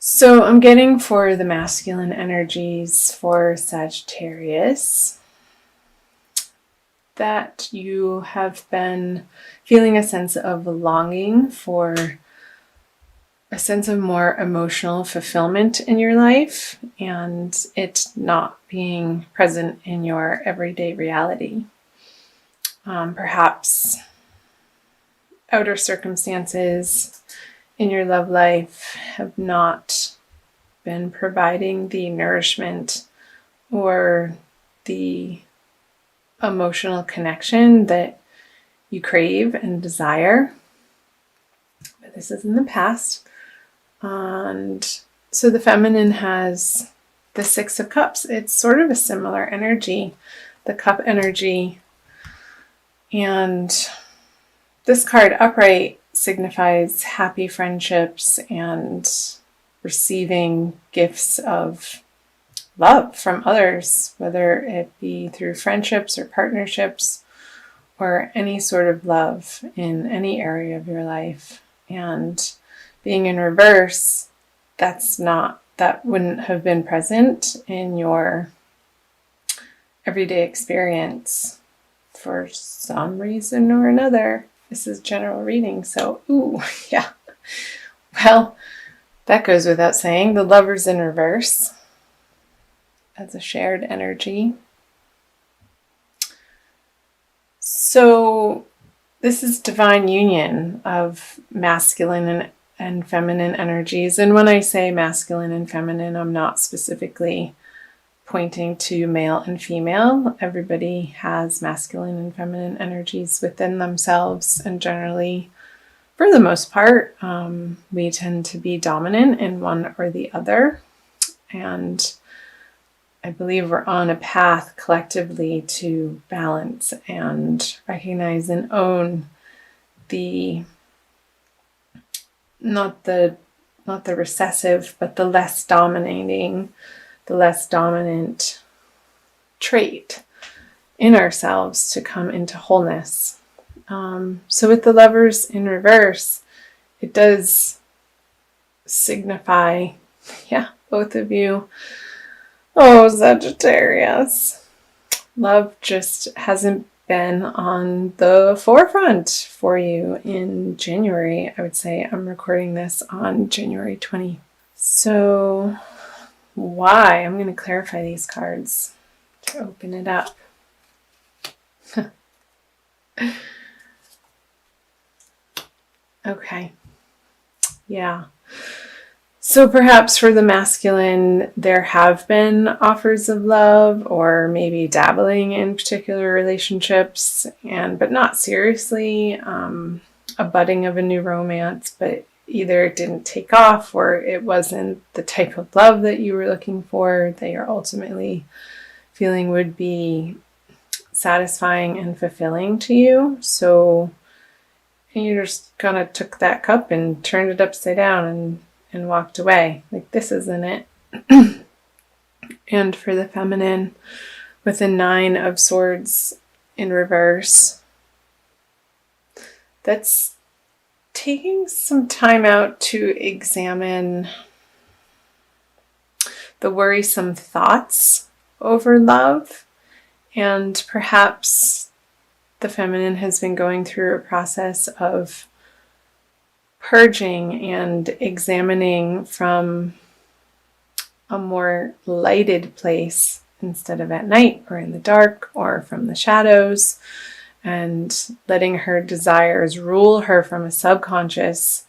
So I'm getting for the masculine energies for Sagittarius that you have been feeling a sense of longing for a sense of more emotional fulfillment in your life and it not being present in your everyday reality. Perhaps outer circumstances in your love life have not been providing the nourishment or the emotional connection that you crave and desire. But this is in the past. And so the feminine has the Six of Cups. It's sort of a similar energy, the cup energy. And this card upright signifies happy friendships and receiving gifts of love from others, whether it be through friendships or partnerships or any sort of love in any area of your life. And being in reverse, that wouldn't have been present in your everyday experience for some reason or another. This is general reading, so yeah. Well, that goes without saying. The Lover's in reverse as a shared energy. So this is divine union of masculine and feminine energies. And when I say masculine and feminine, I'm not specifically pointing to male and female. Everybody has masculine and feminine energies within themselves, and generally, for the most part, we tend to be dominant in one or the other. And I believe we're on a path collectively to balance and recognize and own the not the recessive, but the less dominating, the less dominant trait in ourselves to come into wholeness. So with the Lovers in reverse, it does signify, both of you. Oh, Sagittarius. Love just hasn't been on the forefront for you in January. I would say I'm recording this on January 20th. So why? I'm going to clarify these cards to open it up. Okay. Yeah. So perhaps for the masculine, there have been offers of love or maybe dabbling in particular relationships, but not seriously, a budding of a new romance, but either it didn't take off or it wasn't the type of love that you were looking for, that you're ultimately feeling would be satisfying and fulfilling to you. So you just kind of took that cup and turned it upside down and walked away. Like, this isn't it. And for the feminine, with the Nine of Swords in reverse, that's taking some time out to examine the worrisome thoughts over love. And perhaps the feminine has been going through a process of purging and examining from a more lighted place instead of at night or in the dark or from the shadows, and letting her desires rule her from a subconscious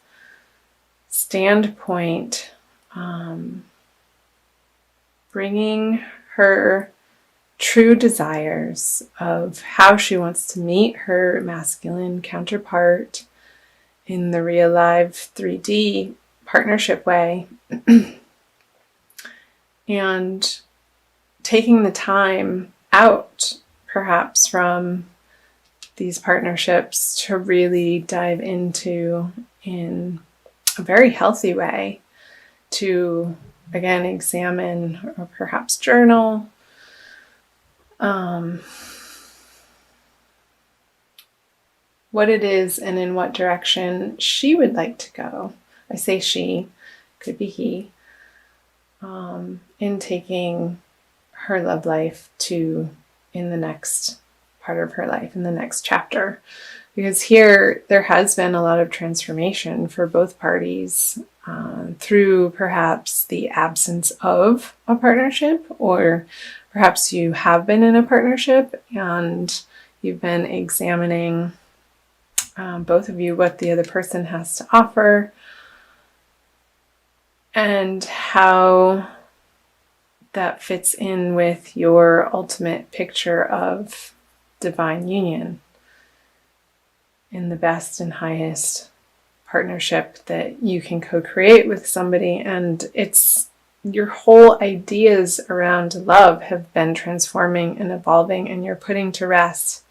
standpoint, bringing her true desires of how she wants to meet her masculine counterpart in the real live 3D partnership way, and taking the time out perhaps from these partnerships to really dive into in a very healthy way, to again examine or perhaps journal what it is and in what direction she would like to go. I say she, could be he, in taking her love life to in the next part of her life, in the next chapter. Because here there has been a lot of transformation for both parties through perhaps the absence of a partnership, or perhaps you have been in a partnership and you've been examining, both of you, what the other person has to offer and how that fits in with your ultimate picture of divine union in the best and highest partnership that you can co-create with somebody. And it's your whole ideas around love have been transforming and evolving, and you're putting to rest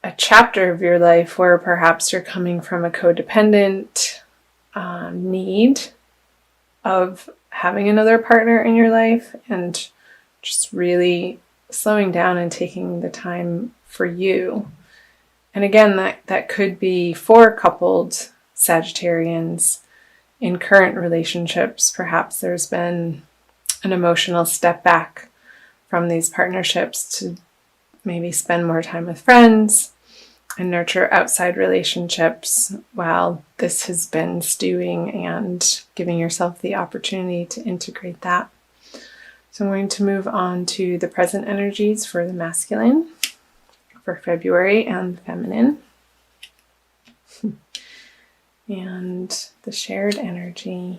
a chapter of your life where perhaps you're coming from a codependent need of having another partner in your life, and just really slowing down and taking the time for you. And again, that could be for coupled Sagittarians in current relationships. Perhaps there's been an emotional step back from these partnerships to maybe spend more time with friends and nurture outside relationships while this has been stewing, and giving yourself the opportunity to integrate that. So I'm going to move on to the present energies for the masculine for February and the feminine. And the shared energy.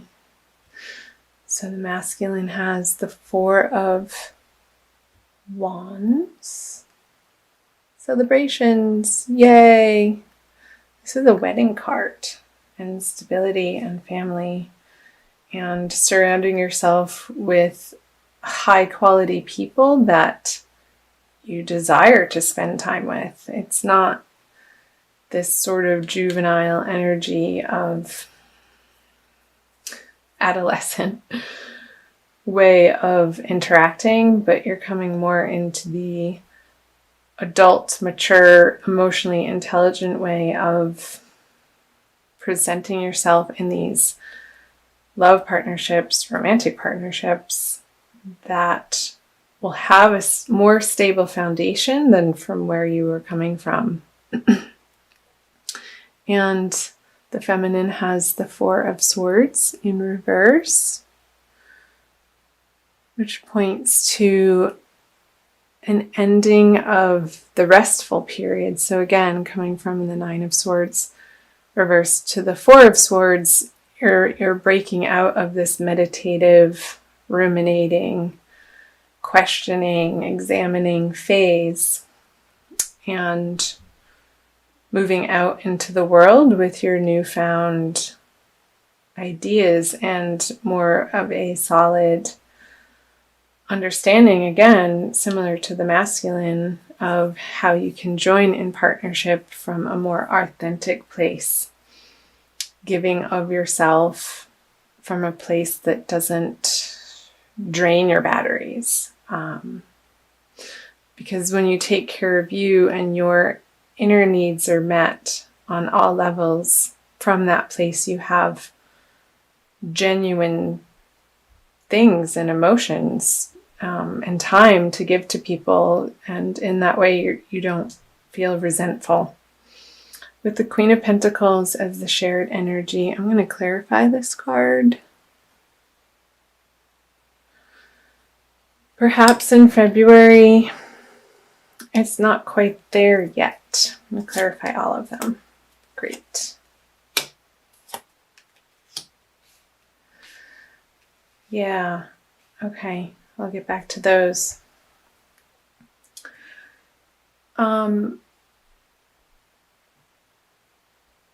So the masculine has the Four of Wands. Celebrations, yay! This is a wedding card, and stability and family, and surrounding yourself with high quality people that you desire to spend time with. It's not this sort of juvenile energy of adolescent way of interacting, but you're coming more into the adult, mature, emotionally intelligent way of presenting yourself in these love partnerships, romantic partnerships that will have a more stable foundation than from where you were coming from. And the feminine has the Four of Swords in reverse, which points to an ending of the restful period. So again, coming from the Nine of Swords reverse to the Four of Swords, you're breaking out of this meditative, ruminating, questioning, examining phase, and moving out into the world with your newfound ideas and more of a solid understanding, again, similar to the masculine, of how you can join in partnership from a more authentic place, giving of yourself from a place that doesn't drain your batteries. Because when you take care of you and your inner needs are met on all levels, from that place you have genuine things and emotions and time to give to people, and in that way you don't feel resentful. With the Queen of Pentacles as the shared energy, I'm going to clarify this card. Perhaps in February, it's not quite there yet. I'm going to clarify all of them. Great. Yeah, okay. I'll get back to those.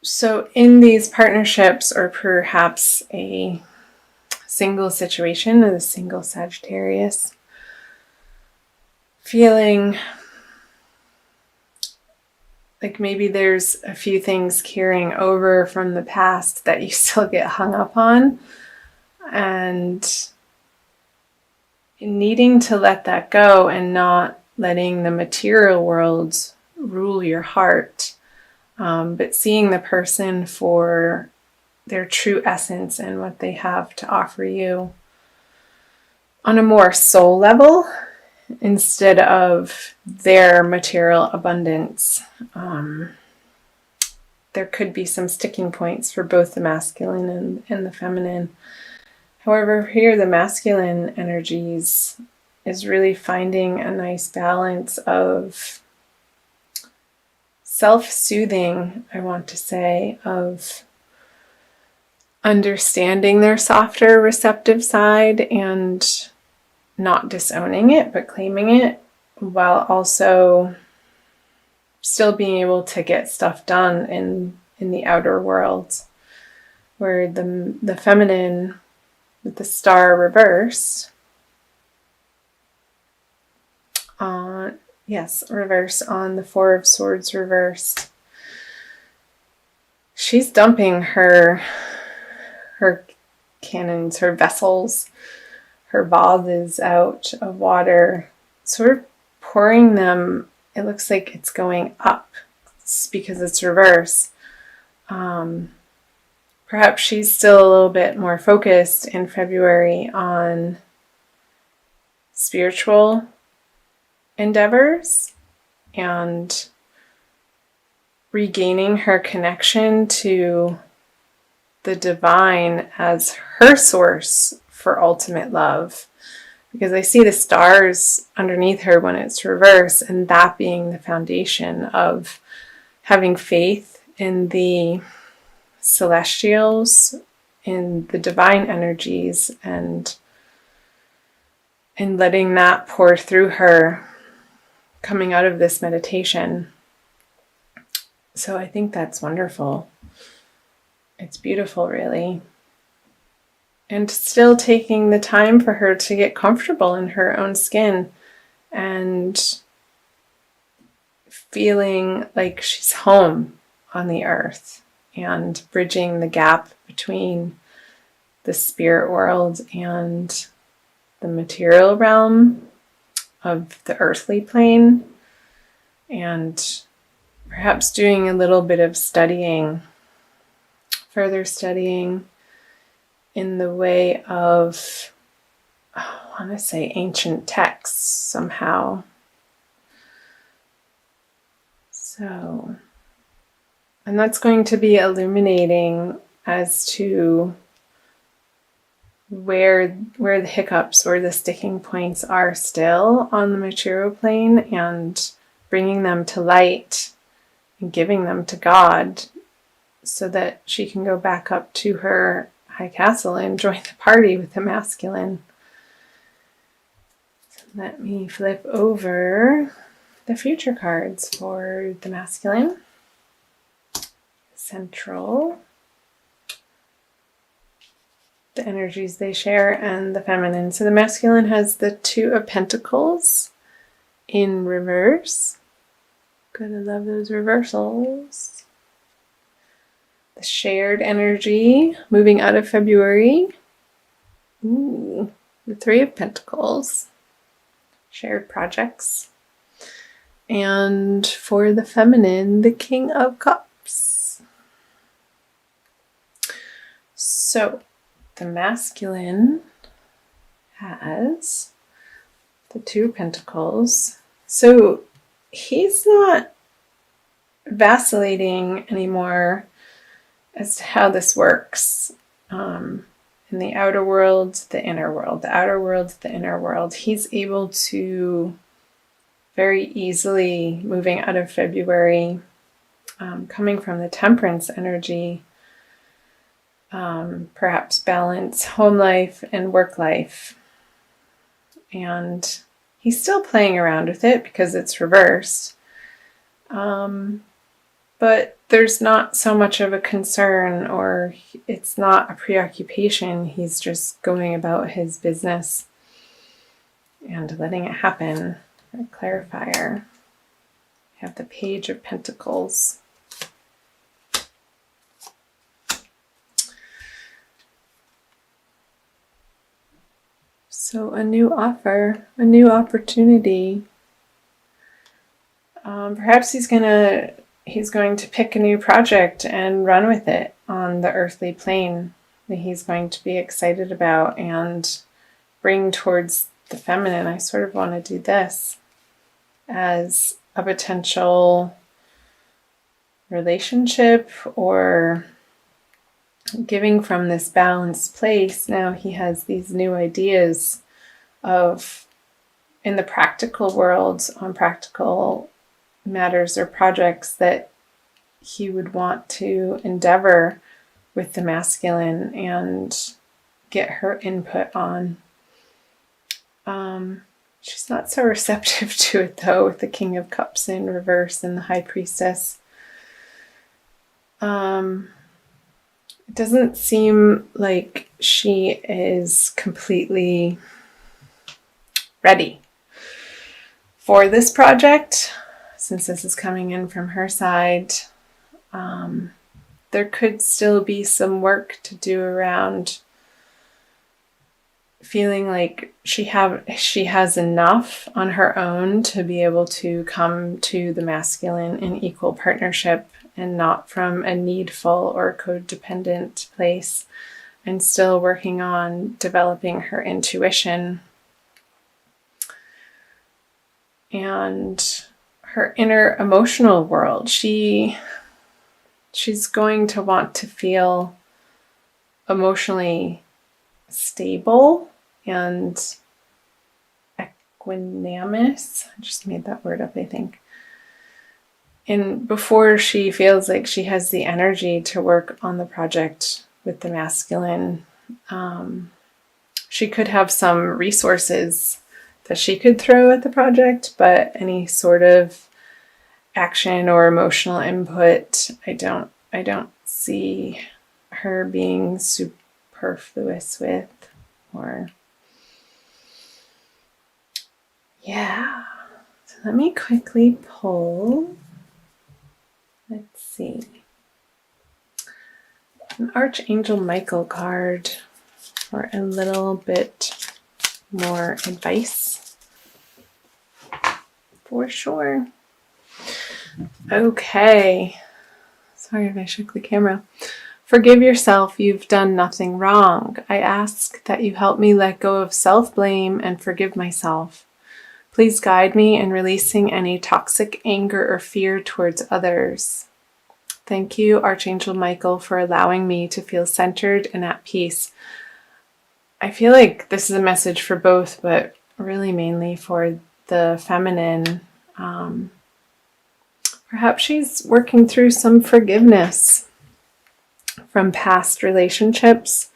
So in these partnerships, or perhaps a single situation, a single Sagittarius, feeling like maybe there's a few things carrying over from the past that you still get hung up on, and needing to let that go and not letting the material world rule your heart, but seeing the person for their true essence and what they have to offer you. on a more soul level instead of their material abundance. There could be some sticking points for both the masculine and the feminine. However, here the masculine energies is really finding a nice balance of self-soothing, I want to say, of understanding their softer, receptive side and not disowning it, but claiming it, while also still being able to get stuff done in the outer world, where the feminine with the star reversed, reverse on the Four of Swords reversed. She's dumping her cannons, her vessels, her vases out of water, sort of pouring them. It looks like it's going up because it's reverse. Perhaps she's still a little bit more focused in February on spiritual endeavors and regaining her connection to the divine as her source for ultimate love. Because I see the stars underneath her when it's reverse, and that being the foundation of having faith in the celestials, in the divine energies, and letting that pour through her coming out of this meditation. So I think that's wonderful. It's beautiful, really. And still taking the time for her to get comfortable in her own skin and feeling like she's home on the earth and bridging the gap between the spirit world and the material realm of the earthly plane, and perhaps doing a little bit of studying, further studying in the way of, I want to say, ancient texts somehow. So, and that's going to be illuminating as to where the hiccups or the sticking points are still on the material plane, and bringing them to light and giving them to God so that she can go back up to her high castle and join the party with the masculine. So let me flip over the future cards for the masculine. Central, the energies they share, and the feminine. So the masculine has the Two of Pentacles in reverse. Gonna love those reversals. The shared energy moving out of February. Ooh, the Three of Pentacles. Shared projects. And for the feminine, the King of Cups. So the masculine has the Two of Pentacles. So he's not vacillating anymore as to how this works. In the outer world, the inner world, the outer world, the inner world. He's able to very easily, moving out of February, coming from the Temperance energy, perhaps balance home life and work life. And he's still playing around with it because it's reversed. But there's not so much of a concern, or it's not a preoccupation. He's just going about his business and letting it happen. A clarifier. We have the Page of Pentacles. So a new offer, a new opportunity. Perhaps he's going to pick a new project and run with it on the earthly plane that he's going to be excited about and bring towards the feminine, I sort of want to do this as a potential relationship or giving from this balanced place. Now he has these new ideas of, in the practical world, on practical matters or projects that he would want to endeavor with the masculine and get her input on. She's not so receptive to it, though, with the King of Cups in reverse and the High Priestess. It doesn't seem like she is completely ready for this project, since this is coming in from her side. There could still be some work to do around feeling like she has enough on her own to be able to come to the masculine in equal partnership and not from a needful or codependent place, and still working on developing her intuition and her inner emotional world. She's going to want to feel emotionally stable and equanimous. I just made that word up, I think. And before she feels like she has the energy to work on the project with the masculine, she could have some resources that she could throw at the project, but any sort of action or emotional input, I don't see her being superfluous with, or yeah. So let me quickly pull. Let's see. An Archangel Michael card for a little bit more advice. For sure. Okay. Sorry if I shook the camera. Forgive yourself, you've done nothing wrong. I ask that you help me let go of self-blame and forgive myself. Please guide me in releasing any toxic anger or fear towards others. Thank you, Archangel Michael, for allowing me to feel centered and at peace. I feel like this is a message for both, but really mainly for the feminine. Perhaps she's working through some forgiveness from past relationships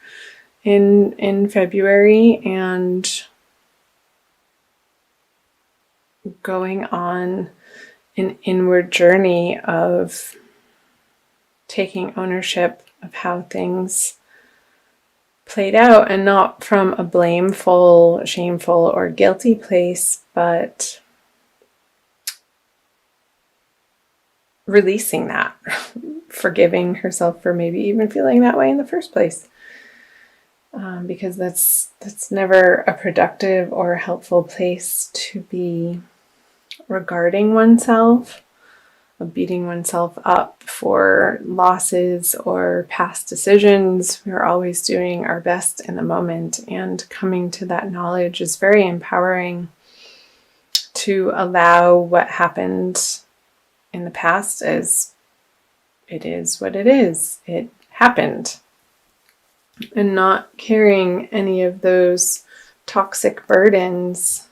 in February and going on an inward journey of taking ownership of how things played out, and not from a blameful, shameful, or guilty place, but releasing that, forgiving herself for maybe even feeling that way in the first place. Because that's never a productive or helpful place to be regarding oneself, of beating oneself up for losses or past decisions. We're always doing our best in the moment, and coming to that knowledge is very empowering, to allow what happened in the past as it is what it is. It happened. And not carrying any of those toxic burdens